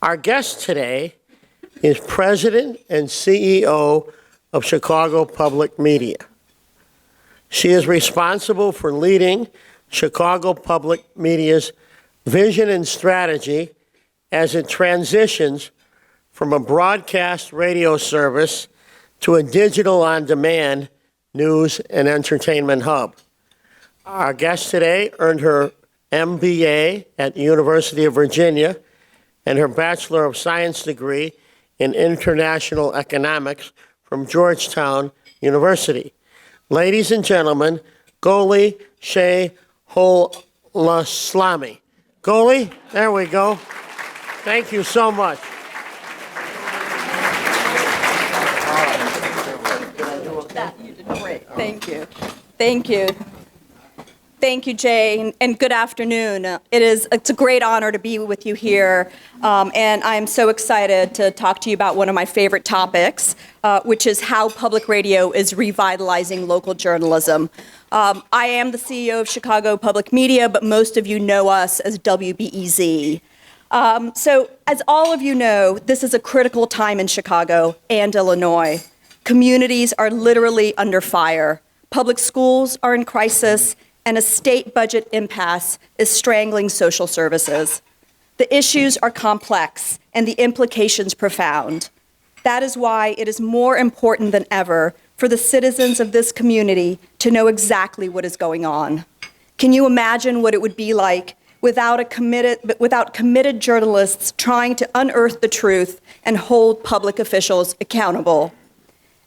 Our guest today is President and CEO of Chicago Public Media. She is responsible for leading Chicago Public Media's vision and strategy as it transitions from a broadcast radio service to a digital on-demand news and entertainment hub. Our guest today earned her MBA at the University of Virginia and her Bachelor of Science degree in International Economics from Georgetown University. Ladies and gentlemen, Goli Sheikholeslami. Goli, there we go. Thank you so much. You did great. Thank you. Thank you. Thank you, Jay, and good afternoon. It's a great honor to be with you here, and I'm so excited to talk to you about one of my favorite topics, which is how public radio is revitalizing local journalism. I am the CEO of Chicago Public Media, but most of you know us as WBEZ. So, as all of you know, this is a critical time in Chicago and Illinois. Communities are literally under fire. Public schools are in crisis, and a state budget impasse is strangling social services. The issues are complex, and the implications profound. That is why it is more important than ever for the citizens of this community to know exactly what is going on. Can you imagine what it would be like without committed journalists trying to unearth the truth and hold public officials accountable?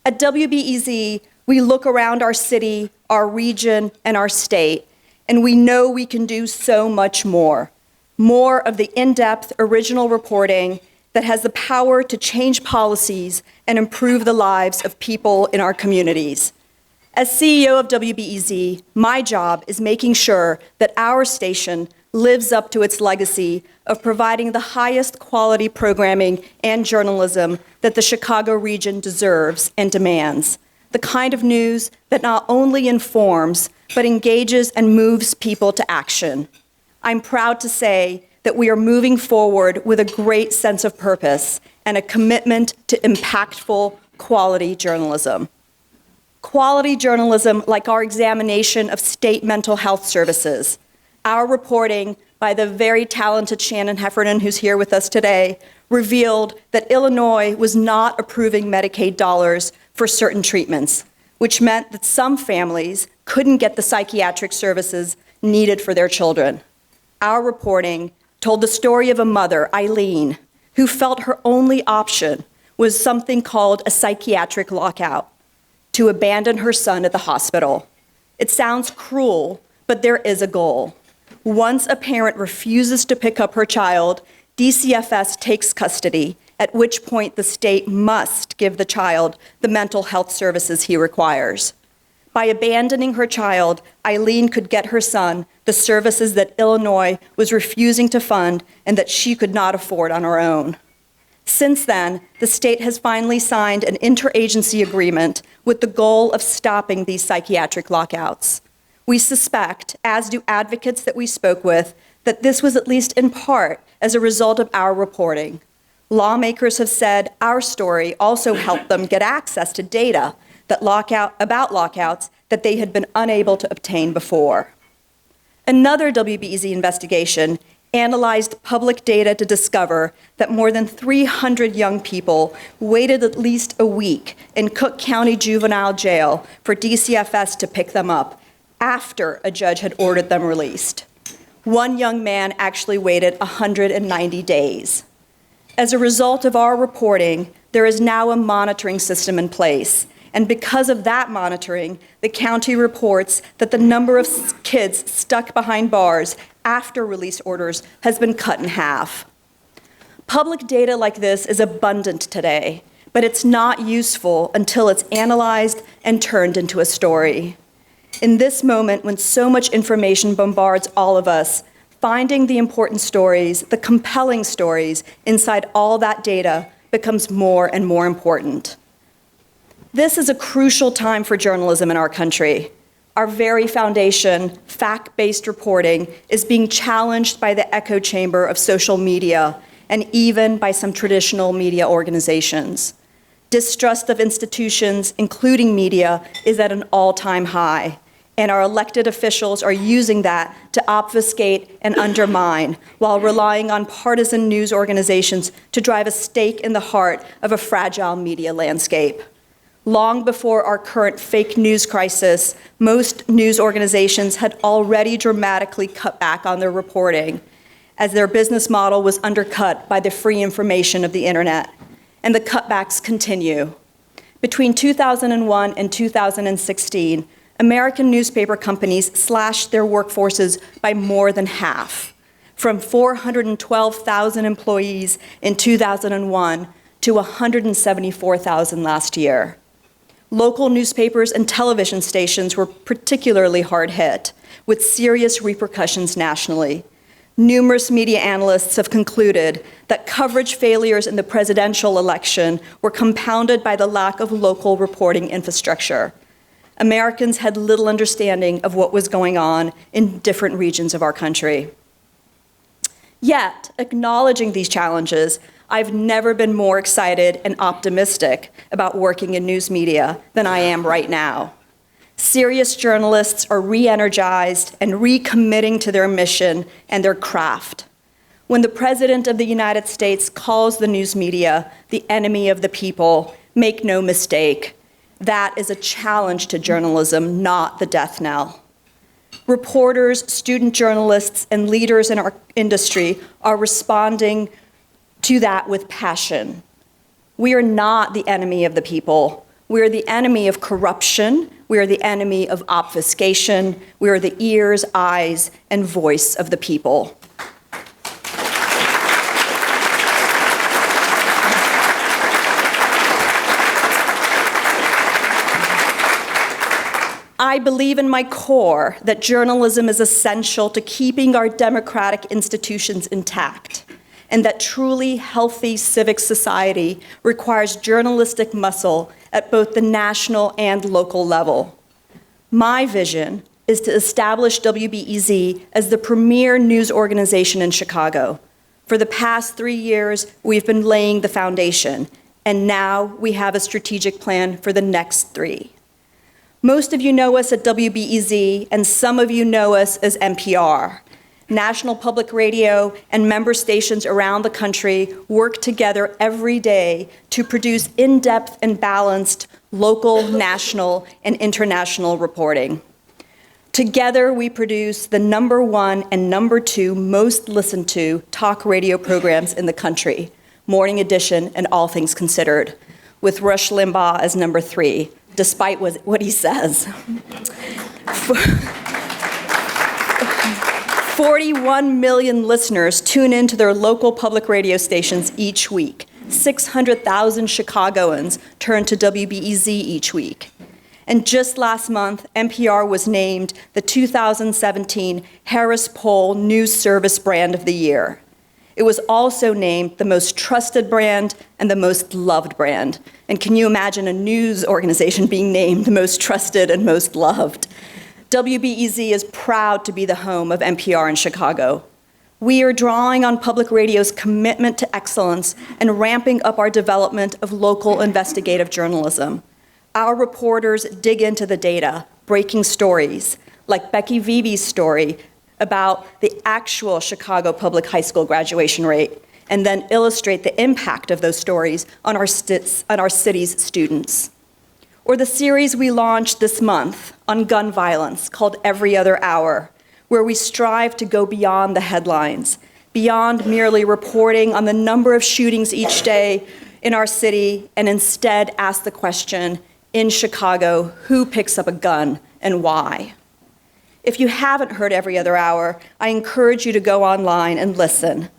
At WBEZ, we look around our city, our region, and our state, and we know we can do so much more. More of the in-depth, original reporting that has the power to change policies and improve the lives of people in our communities. As CEO of WBEZ, my job is making sure that our station lives up to its legacy of providing the highest quality programming and journalism that the Chicago region deserves and demands. The kind of news that not only informs, but engages and moves people to action. I'm proud to say that we are moving forward with a great sense of purpose and a commitment to impactful, quality journalism. Quality journalism, like our examination of state mental health services, our reporting by the very talented Shannon Heffernan, who's here with us today, revealed that Illinois was not approving Medicaid dollars for certain treatments, which meant that some families couldn't get the psychiatric services needed for their children. Our reporting told the story of a mother, Eileen, who felt her only option was something called a psychiatric lockout, to abandon her son at the hospital. It sounds cruel, but there is a goal. Once a parent refuses to pick up her child, DCFS takes custody, at which point the state must give the child the mental health services he requires. By abandoning her child, Eileen could get her son the services that Illinois was refusing to fund and that she could not afford on her own. Since then, the state has finally signed an interagency agreement with the goal of stopping these psychiatric lockouts. We suspect, as do advocates that we spoke with, that this was at least in part as a result of our reporting. Lawmakers have said our story also helped them get access to data about lockouts that they had been unable to obtain before. Another WBEZ investigation analyzed public data to discover that more than 300 young people waited at least a week in Cook County Juvenile Jail for DCFS to pick them up after a judge had ordered them released. One young man actually waited 190 days. As a result of our reporting, there is now a monitoring system in place. And because of that monitoring, the county reports that the number of kids stuck behind bars after release orders has been cut in half. Public data like this is abundant today, but it's not useful until it's analyzed and turned into a story. In this moment, when so much information bombards all of us, finding the important stories, the compelling stories inside all that data becomes more and more important. This is a crucial time for journalism in our country. Our very foundation, fact-based reporting, is being challenged by the echo chamber of social media and even by some traditional media organizations. Distrust of institutions, including media, is at an all-time high, and our elected officials are using that to obfuscate and undermine while relying on partisan news organizations to drive a stake in the heart of a fragile media landscape. Long before our current fake news crisis, most news organizations had already dramatically cut back on their reporting as their business model was undercut by the free information of the internet. And the cutbacks continue. Between 2001 and 2016, American newspaper companies slashed their workforces by more than half, from 412,000 employees in 2001 to 174,000 last year. Local newspapers and television stations were particularly hard hit, with serious repercussions nationally. Numerous media analysts have concluded that coverage failures in the presidential election were compounded by the lack of local reporting infrastructure. Americans had little understanding of what was going on in different regions of our country. Yet, acknowledging these challenges, I've never been more excited and optimistic about working in news media than I am right now. Serious journalists are re-energized and recommitting to their mission and their craft. When the President of the United States calls the news media the enemy of the people, make no mistake, that is a challenge to journalism, not the death knell. Reporters, student journalists, and leaders in our industry are responding to that with passion. We are not the enemy of the people. We are the enemy of corruption. We are the enemy of obfuscation. We are the ears, eyes, and voice of the people. I believe in my core that journalism is essential to keeping our democratic institutions intact, and that truly healthy civic society requires journalistic muscle at both the national and local level. My vision is to establish WBEZ as the premier news organization in Chicago. For the past 3 years, we've been laying the foundation, and now we have a strategic plan for the next 3. Most of you know us at WBEZ, and some of you know us as NPR. National Public Radio and member stations around the country work together every day to produce in-depth and balanced local, national, and international reporting. Together, we produce the #1 and #2 most listened to talk radio programs in the country, Morning Edition and All Things Considered, with Rush Limbaugh as #3, despite what he says. 41 million listeners tune into their local public radio stations each week. 600,000 Chicagoans turn to WBEZ each week. And just last month, NPR was named the 2017 Harris Poll News Service Brand of the Year. It was also named the most trusted brand and the most loved brand. And can you imagine a news organization being named the most trusted and most loved? WBEZ is proud to be the home of NPR in Chicago. We are drawing on public radio's commitment to excellence and ramping up our development of local investigative journalism. Our reporters dig into the data, breaking stories, like Becky Vivi's story about the actual Chicago public high school graduation rate, and then illustrate the impact of those stories on our city's students. Or the series we launched this month on gun violence called Every Other Hour, where we strive to go beyond the headlines, beyond merely reporting on the number of shootings each day in our city, and instead ask the question, in Chicago, who picks up a gun and why? If you haven't heard Every Other Hour, I encourage you to go online and listen.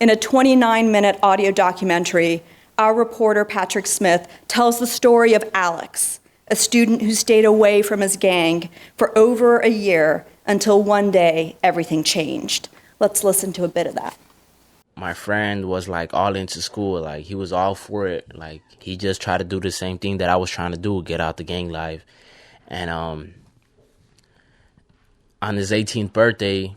In a 29-minute audio documentary, our reporter, Patrick Smith, tells the story of Alex, a student who stayed away from his gang for over a year until one day everything changed. Let's listen to a bit of that. My friend was like all into school, like he was all for it. Like he just tried to do the same thing that I was trying to do, get out the gang life. And on his 18th birthday,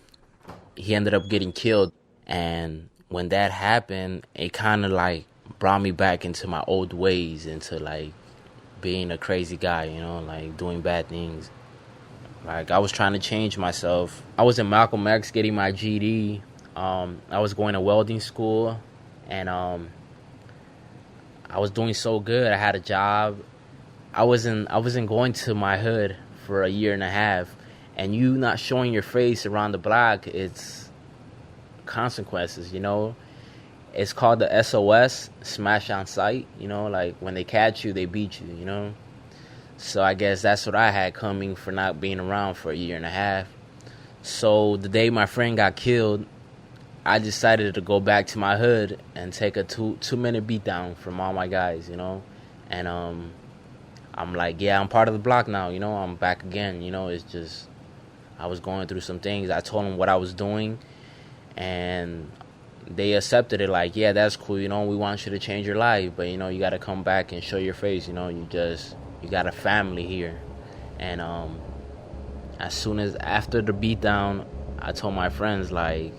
he ended up getting killed. And when that happened, it kind of like brought me back into my old ways, into like being a crazy guy, you know, like doing bad things. Like I was trying to change myself. I was in Malcolm X getting my GED. I was going to welding school, and I was doing so good. I had a job. I wasn't going to my hood for a year and a half, and you not showing your face around the block, it's consequences, you know. It's called the SOS, smash on sight, you know, like when they catch you, they beat you, you know. So I guess that's what I had coming for not being around for a year and a half. So the day my friend got killed, I decided to go back to my hood and take a two-minute beatdown from all my guys, you know. And I'm like, yeah, I'm part of the block now, you know. I'm back again, you know. It's just I was going through some things. I told them what I was doing, and they accepted it. Like, yeah, that's cool, you know. We want you to change your life, but, you know, you got to come back and show your face, you know. You got a family here. And as soon as after the beatdown, I told my friends, like,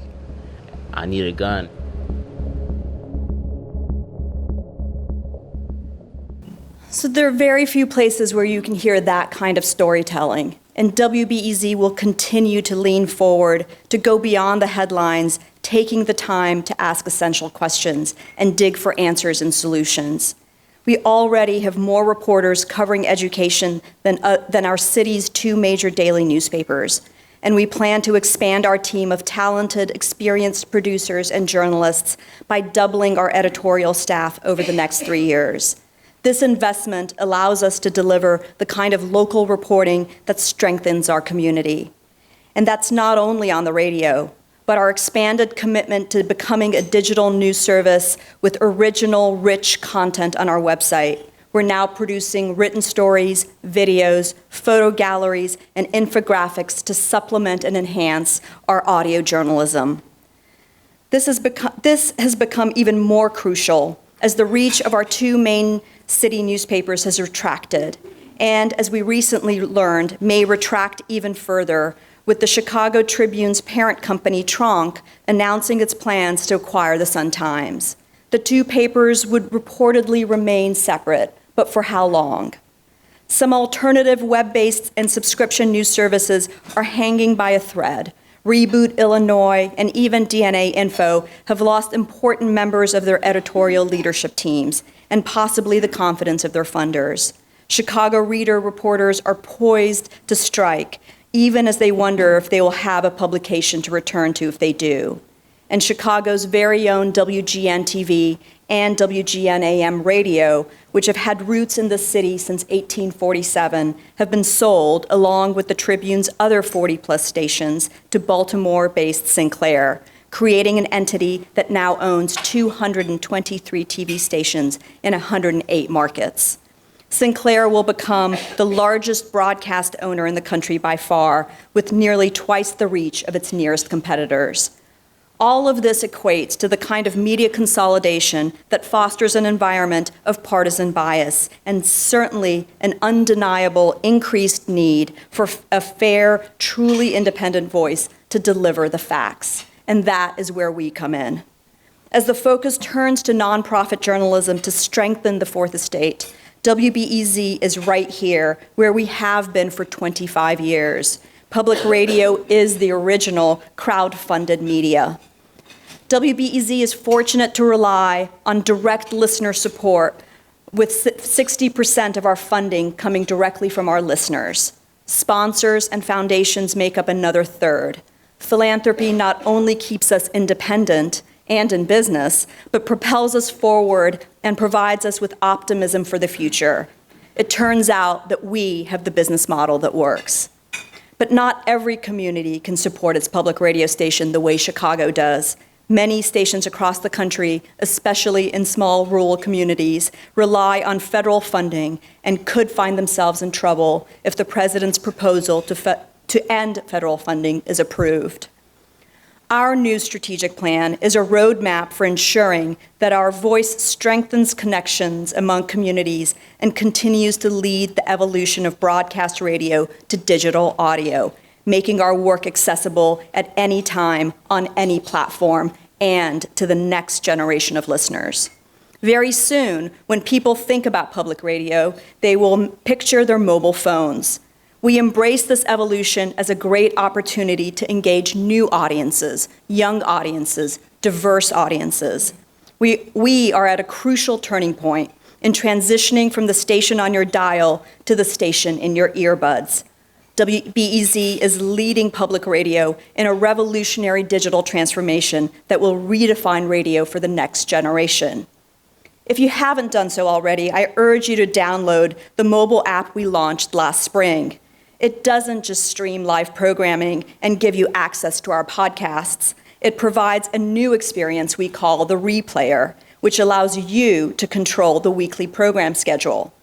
I need a gun. So there are very few places where you can hear that kind of storytelling, and WBEZ will continue to lean forward, to go beyond the headlines, taking the time to ask essential questions and dig for answers and solutions. We already have more reporters covering education than our city's two major daily newspapers, and we plan to expand our team of talented, experienced producers and journalists by doubling our editorial staff over the next 3 years. This investment allows us to deliver the kind of local reporting that strengthens our community. And that's not only on the radio, but our expanded commitment to becoming a digital news service with original, rich content on our website. We're now producing written stories, videos, photo galleries, and infographics to supplement and enhance our audio journalism. This has become even more crucial as the reach of our two main city newspapers has retracted, and as we recently learned, may retract even further, with the Chicago Tribune's parent company, Tronc, announcing its plans to acquire the Sun-Times. The two papers would reportedly remain separate, but for how long? Some alternative web-based and subscription news services are hanging by a thread. Reboot Illinois and even DNA Info have lost important members of their editorial leadership teams and possibly the confidence of their funders. Chicago Reader reporters are poised to strike, even as they wonder if they will have a publication to return to if they do. And Chicago's very own WGN-TV and WGN-AM radio, which have had roots in the city since 1847, have been sold, along with the Tribune's other 40-plus stations, to Baltimore-based Sinclair, creating an entity that now owns 223 TV stations in 108 markets. Sinclair will become the largest broadcast owner in the country by far, with nearly twice the reach of its nearest competitors. All of this equates to the kind of media consolidation that fosters an environment of partisan bias and certainly an undeniable increased need for a fair, truly independent voice to deliver the facts. And that is where we come in. As the focus turns to nonprofit journalism to strengthen the Fourth Estate, WBEZ is right here where we have been for 25 years. Public radio is the original crowd-funded media. WBEZ is fortunate to rely on direct listener support, with 60% of our funding coming directly from our listeners. Sponsors and foundations make up another third. Philanthropy not only keeps us independent and in business, but propels us forward and provides us with optimism for the future. It turns out that we have the business model that works. But not every community can support its public radio station the way Chicago does. Many stations across the country, especially in small rural communities, rely on federal funding and could find themselves in trouble if the president's proposal to end federal funding is approved. Our new strategic plan is a roadmap for ensuring that our voice strengthens connections among communities and continues to lead the evolution of broadcast radio to digital audio, making our work accessible at any time on any platform and to the next generation of listeners. Very soon, when people think about public radio, they will picture their mobile phones. We embrace this evolution as a great opportunity to engage new audiences, young audiences, diverse audiences. We are at a crucial turning point in transitioning from the station on your dial to the station in your earbuds. WBEZ is leading public radio in a revolutionary digital transformation that will redefine radio for the next generation. If you haven't done so already, I urge you to download the mobile app we launched last spring. It doesn't just stream live programming and give you access to our podcasts. It provides a new experience we call the Replayer, which allows you to control the weekly program schedule.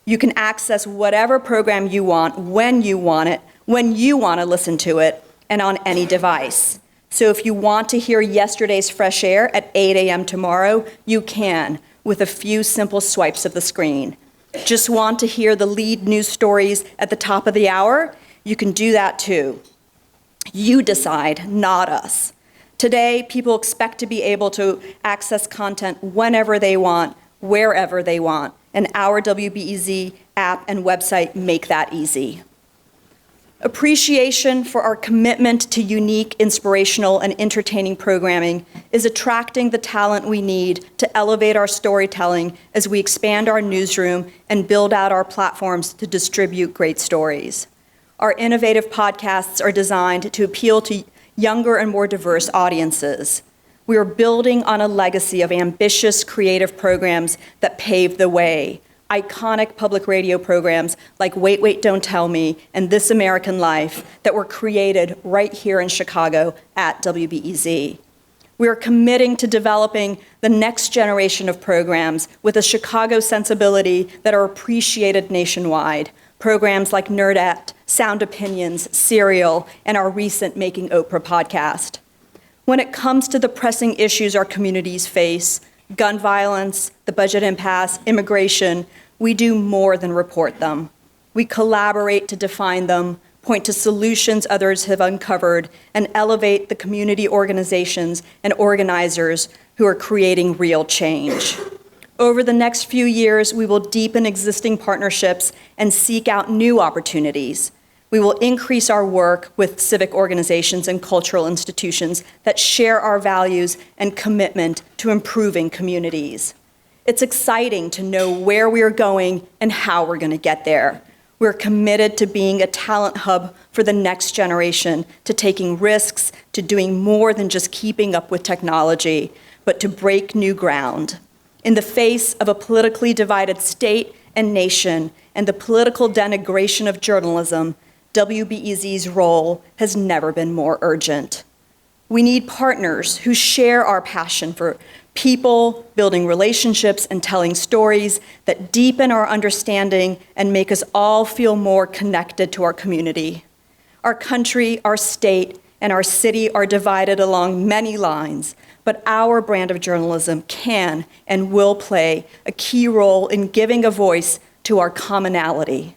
You can access whatever program you want, when you want to listen to it, and on any device. So if you want to hear yesterday's Fresh Air at 8 a.m. tomorrow, you can, with a few simple swipes of the screen. Just want to hear the lead news stories at the top of the hour? You can do that too. You decide, not us. Today, people expect to be able to access content whenever they want, wherever they want, and our WBEZ app and website make that easy. Appreciation for our commitment to unique, inspirational, and entertaining programming is attracting the talent we need to elevate our storytelling as we expand our newsroom and build out our platforms to distribute great stories. Our innovative podcasts are designed to appeal to younger and more diverse audiences. We are building on a legacy of ambitious, creative programs that paved the way. Iconic public radio programs like Wait, Wait, Don't Tell Me and This American Life that were created right here in Chicago at WBEZ. We are committing to developing the next generation of programs with a Chicago sensibility that are appreciated nationwide. Programs like Nerdette, Sound Opinions, Serial, and our recent Making Oprah podcast. When it comes to the pressing issues our communities face, gun violence, the budget impasse, immigration, we do more than report them. We collaborate to define them, point to solutions others have uncovered, and elevate the community organizations and organizers who are creating real change. Over the next few years, we will deepen existing partnerships and seek out new opportunities. We will increase our work with civic organizations and cultural institutions that share our values and commitment to improving communities. It's exciting to know where we are going and how we're going to get there. We're committed to being a talent hub for the next generation, to taking risks, to doing more than just keeping up with technology, but to break new ground. In the face of a politically divided state and nation and the political denigration of journalism, WBEZ's role has never been more urgent. We need partners who share our passion for people, building relationships, and telling stories that deepen our understanding and make us all feel more connected to our community. Our country, our state, and our city are divided along many lines, but our brand of journalism can and will play a key role in giving a voice to our commonality.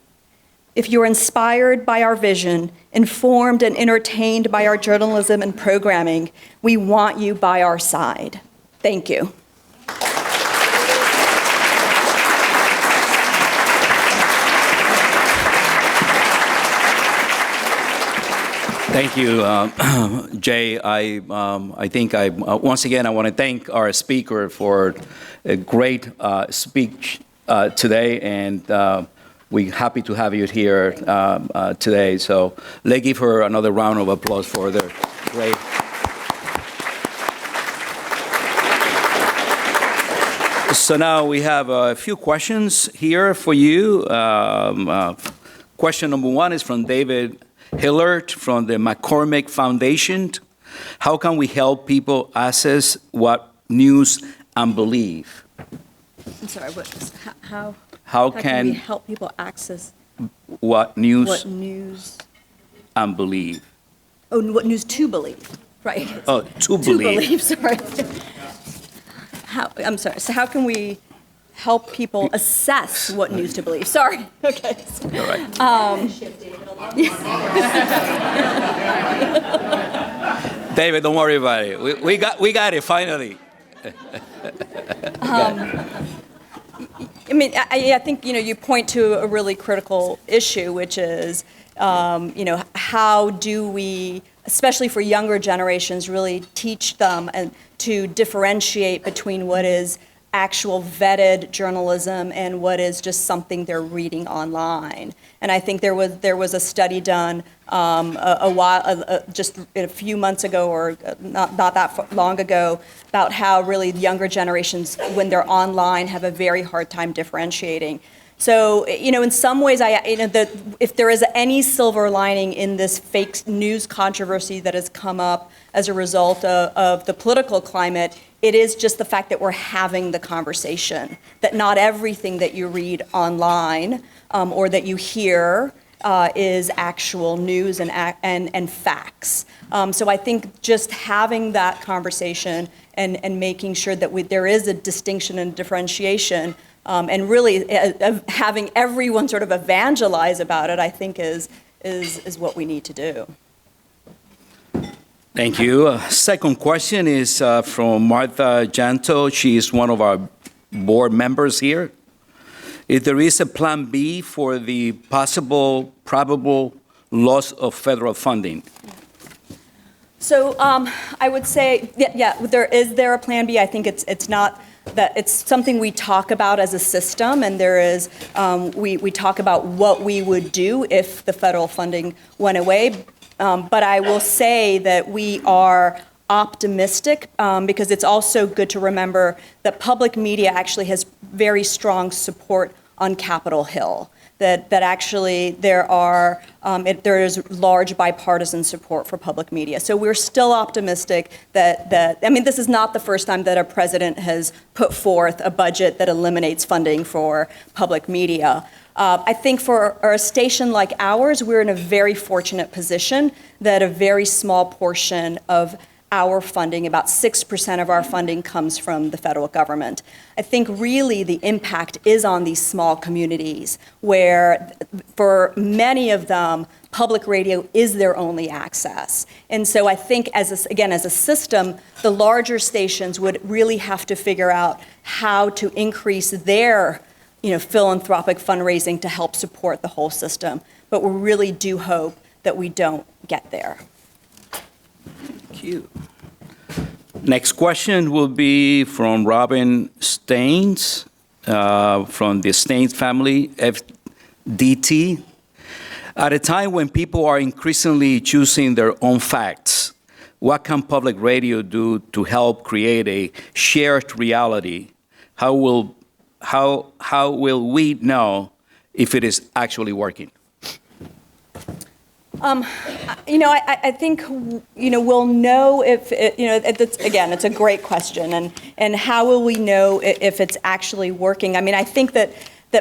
If you're inspired by our vision, informed and entertained by our journalism and programming, we want you by our side. Thank you. Thank you, Jay. I think once again I want to thank our speaker for a great speech today, and we're happy to have you here today. So let's give her another round of applause for the great. So now we have a few questions here for you. Question number one is from David Hillard from the McCormick Foundation. How can we help people access what news and believe? I'm sorry, how can we help people access what news and believe? Oh, what news to believe, right. Oh, to believe. Sorry. I'm sorry, so how can we help people assess what news to believe? Sorry, okay. All right. David, don't worry about it. We got it finally. I mean, I think, you point to a really critical issue, which is, how do we, especially for younger generations, really teach them and to differentiate between what is actual vetted journalism and what is just something they're reading online. And I think there was a study done just a few months ago, or not that long ago, about how really younger generations, when they're online, have a very hard time differentiating. So, in some ways, if there is any silver lining in this fake news controversy that has come up as a result of the political climate, it is just the fact that we're having the conversation, that not everything that you read online or that you hear is actual news and facts. So I think just having that conversation and making sure that there is a distinction and differentiation, and really having everyone sort of evangelize about it, I think is what we need to do. Thank you. Second question is from Martha Janto. She is one of our board members here. If there is a plan B for the probable loss of federal funding? So I would say, is there a plan B? I think it's not that it's something we talk about as a system, and there is we talk about what we would do if the federal funding went away. But I will say that we are optimistic because it's also good to remember that public media actually has very strong support on Capitol Hill. That actually there is large bipartisan support for public media. So we're still optimistic that this is not the first time that a president has put forth a budget that eliminates funding for public media. I think for a station like ours, we're in a very fortunate position that a very small portion of our funding, about 6% of our funding, comes from the federal government. I think really the impact is on these small communities where for many of them, public radio is their only access. And so I think as a system, the larger stations would really have to figure out how to increase their philanthropic fundraising to help support the whole system. But we really do hope that we don't get there. Thank you. Next question will be from Robin Staines, from the Staines family, FDT. At a time when people are increasingly choosing their own facts, what can public radio do to help create a shared reality? How will we know if it is actually working? I think, we'll know if, it's a great question. And how will we know if it's actually working? I mean, I think that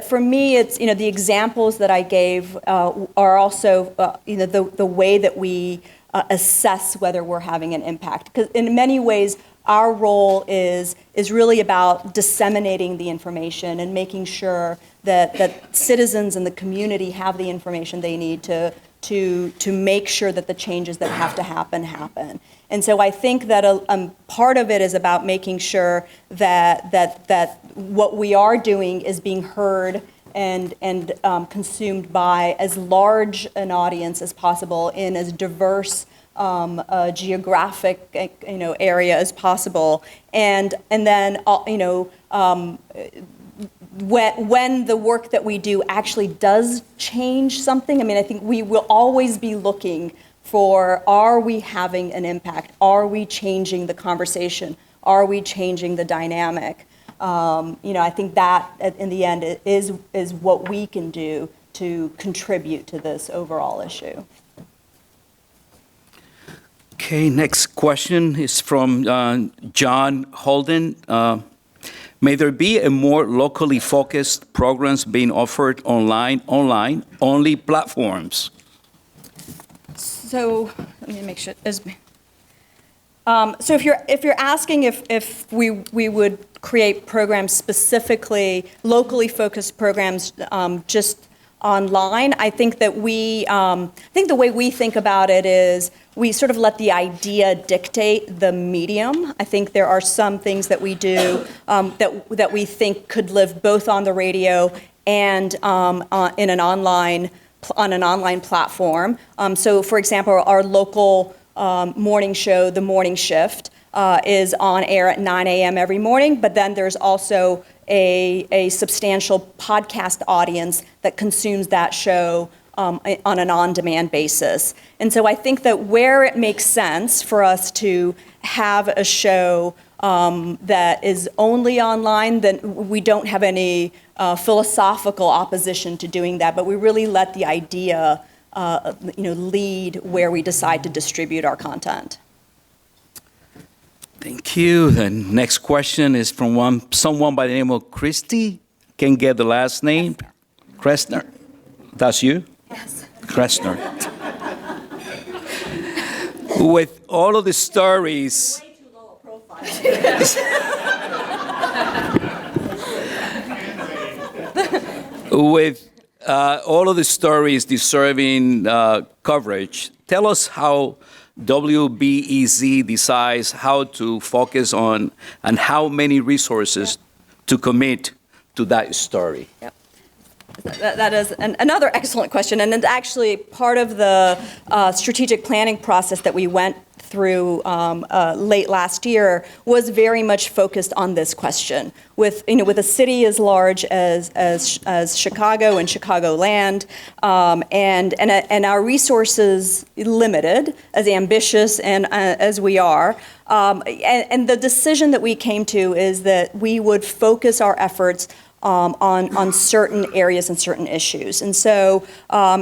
for me, it's, the examples that I gave are also, the way that we assess whether we're having an impact. Because in many ways, our role is really about disseminating the information and making sure that citizens in the community have the information they need to make sure that the changes that have to happen. And so I think that part of it is about making sure that what we are doing is being heard and consumed by as large an audience as possible in as diverse geographic area as possible, and then when the work that we do actually does change something, I think we will always be looking for, are we having an impact? Are we changing the conversation? Are we changing the dynamic? I think that in the end is what we can do to contribute to this overall issue. Okay, next question is from John Holden. May there be a more locally focused programs being offered online only platforms? So let me make sure. So if you're asking if we would create programs specifically locally focused programs just online. I think that I think the way we think about it is we sort of let the idea dictate the medium. I think there are some things that we do that we think could live both on the radio and on an online platform. So, for example, our local morning show, The Morning Shift, is on air at 9 a.m. every morning, but then there's also a substantial podcast audience that consumes that show on an on-demand basis. And so I think that where it makes sense for us to have a show that is only online, then we don't have any philosophical opposition to doing that, but we really let the idea lead where we decide to distribute our content. Thank you. The next question is from someone by the name of Christy. Can get the last name? Kressner. That's you? Yes. Kressner. With all of the stories. Way too low a profile. With all of the stories deserving coverage, tell us how WBEZ decides how to focus on and how many resources to commit to that story. Yep. That is another excellent question, and it's actually part of the strategic planning process that we went through late last year was very much focused on this question. With a city as large as Chicago and Chicagoland, and our resources limited, as ambitious and as we are, and the decision that we came to is that we would focus our efforts on certain areas and certain issues. And so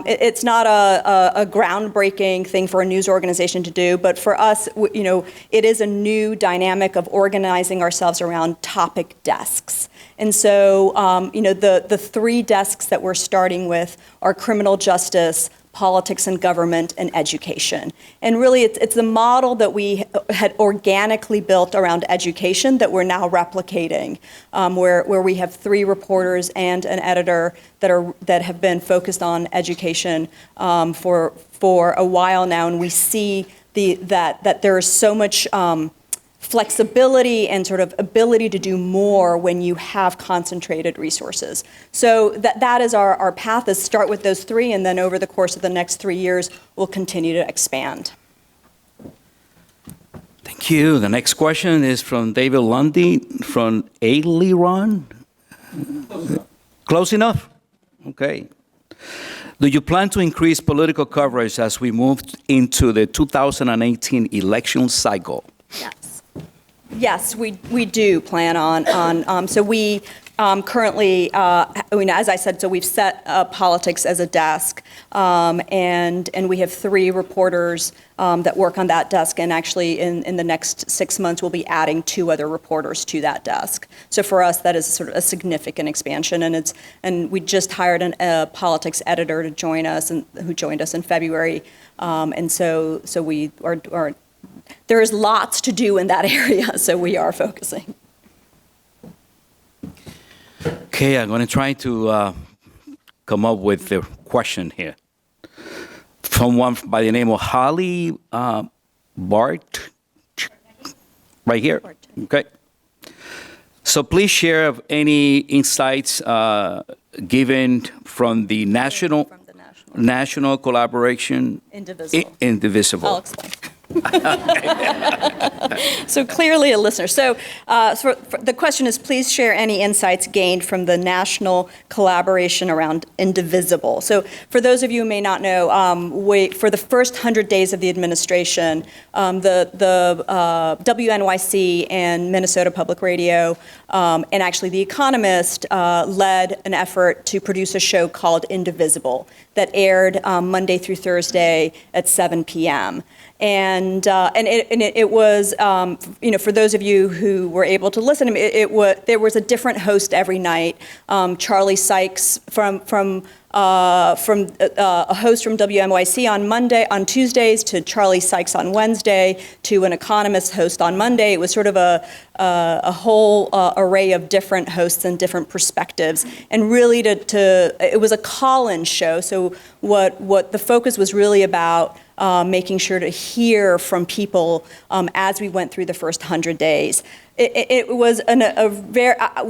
it's not a groundbreaking thing for a news organization to do, but for us, it is a new dynamic of organizing ourselves around topic desks. And so, the three desks that we're starting with are criminal justice, politics and government, and education. And really, it's the model that we had organically built around education that we're now replicating, where we have three reporters and an editor that have been focused on education for a while now, and we see that there is so much flexibility and sort of ability to do more when you have concentrated resources. So that is our path, is start with those three, and then over the course of the next 3 years, we'll continue to expand. Thank you. The next question is from David Lundy from Aileron. Close enough? Okay. Do you plan to increase political coverage as we move into the 2018 election cycle? Yes, we do plan on. So we currently, as I said, so we've set politics as a desk, and we have three reporters that work on that desk, and actually in the next 6 months we'll be adding 2 other reporters to that desk. So for us, that is sort of a significant expansion, and we just hired a politics editor to join us, and who joined us in February, and so we are. There is lots to do in that area, so we are focusing. Okay, I'm going to try to come up with a question here. From one by the name of Holly Bart, right here. Okay. So please share any insights given from the national collaboration. Indivisible. I'll explain. So clearly a listener. So the question is, please share any insights gained from the national collaboration around Indivisible. So for those of you who may not know, for the first 100 days of the administration, the WNYC and Minnesota Public Radio, and actually The Economist, led an effort to produce a show called Indivisible that aired Monday through Thursday at 7 p.m. And it was, for those of you who were able to listen, there was a different host every night. Charlie Sykes from a host from WNYC on Tuesdays to Charlie Sykes on Wednesday to an economist host on Monday. It was sort of a whole array of different hosts and different perspectives, and really it was a call-in show. So what the focus was really about making sure to hear from people as we went through the first 100 days. It was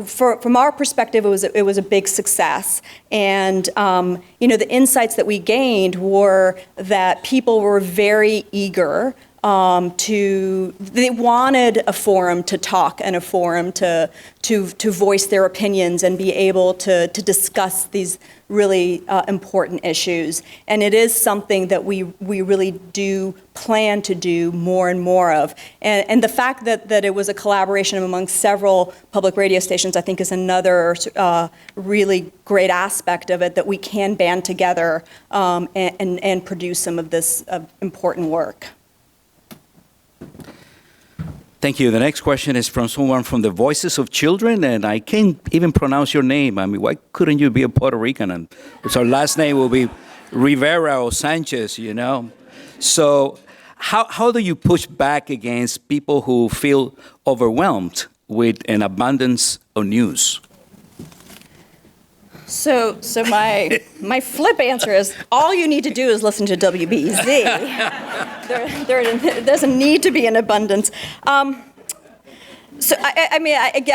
from our perspective, it was a big success, and the insights that we gained were that people were very eager. They wanted a forum to talk and a forum to voice their opinions and be able to discuss these really important issues. And it is something that we really do plan to do more and more of. And the fact that it was a collaboration among several public radio stations, I think, is another really great aspect of it, that we can band together and produce some of this important work. Thank you. The next question is from someone from the Voices of Children, and I can't even pronounce your name. I mean, why couldn't you be a Puerto Rican? And so our last name will be Rivera or Sanchez, So how do you push back against people who feel overwhelmed with an abundance of news? So my flip answer is, all you need to do is listen to WBEZ. There doesn't need to be an abundance. So I think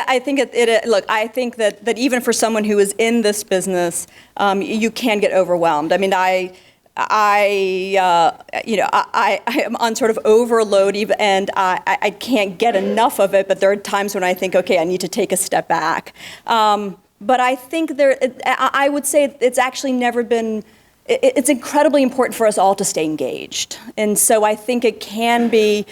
I think that even for someone who is in this business, you can get overwhelmed. I mean, I am on sort of overload, and I can't get enough of it. But there are times when I think, okay, I need to take a step back. But I think I would say it's actually never been. It's incredibly important for us all to stay engaged, and so I think it can be,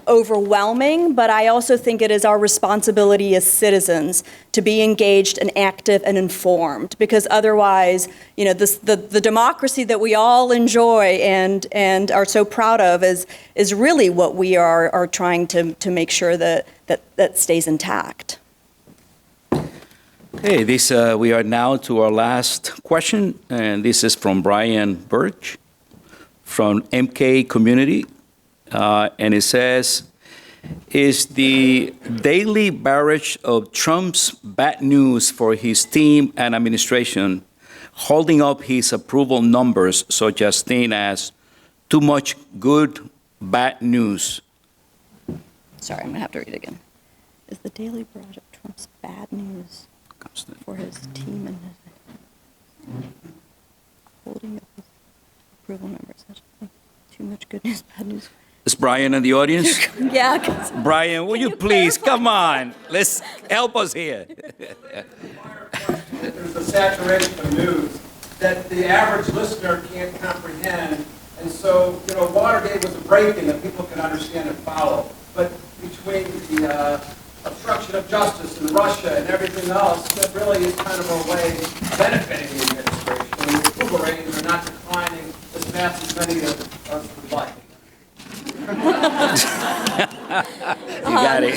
overwhelming. But I also think it is our responsibility as citizens to be engaged and active and informed, because otherwise, the democracy that we all enjoy and are so proud of is really what we are trying to make sure that stays intact. Okay, we are now to our last question, and this is from Brian Birch from MK Community, and it says, is the daily barrage of Trump's bad news for his team and administration holding up his approval numbers, such as seen as too much good, bad news? Sorry, I'm going to have to read it again. Is the daily barrage of Trump's bad news for his team and his holding up his approval numbers? Too much good news, bad news. Is Brian in the audience? Yeah. Brian, will you please, come on, let's help us here. There's a saturation of news that the average listener can't comprehend. And so, Watergate was a break-in that people can understand and follow. But between the obstruction of justice in Russia and everything else, that really is kind of a way benefiting the administration. And the approval ratings are not declining as fast as many of us would like. You got it.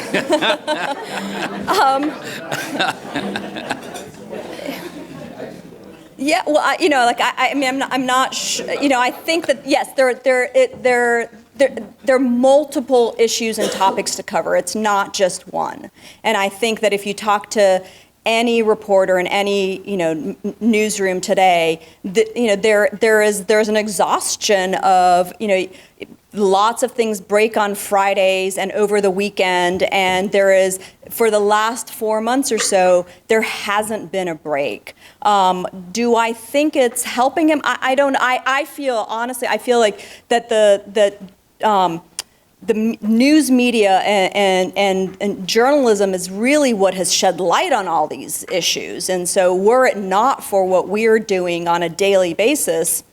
Yeah, well, I'm not sure. I think that yes, there are multiple issues and topics to cover. It's not just one. And I think that if you talk to any reporter in any newsroom today, there's an exhaustion of lots of things break on Fridays and over the weekend, and there is, for the last 4 months or so, there hasn't been a break. Do I think it's helping him? I don't. I feel like that the news media and journalism is really what has shed light on all these issues. And so were it not for what we're doing on a daily basis,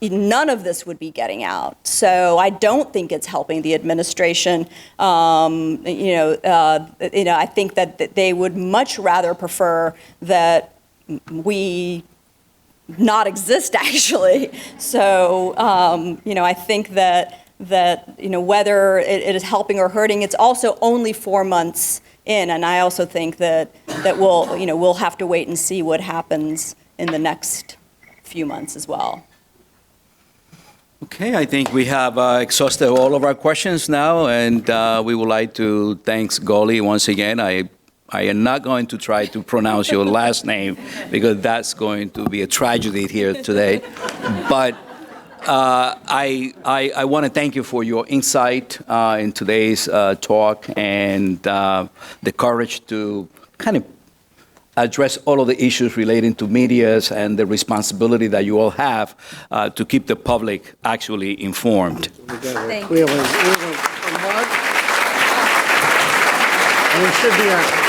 none of this would be getting out. So I don't think it's helping the administration. I think that they would much rather prefer that we not exist, actually. So, I think that whether it is helping or hurting, it's also only 4 months in, and I also think that that we'll have to wait and see what happens in the next few months as well. Okay, I think we have exhausted all of our questions now, and we would like to thank Goli once again. I am not going to try to pronounce your last name because that's going to be a tragedy here today. But I want to thank you for your insight in today's talk and the courage to kind of address all of the issues relating to medias and the responsibility that you all have to keep the public actually informed. Thank We have a mug. And it should be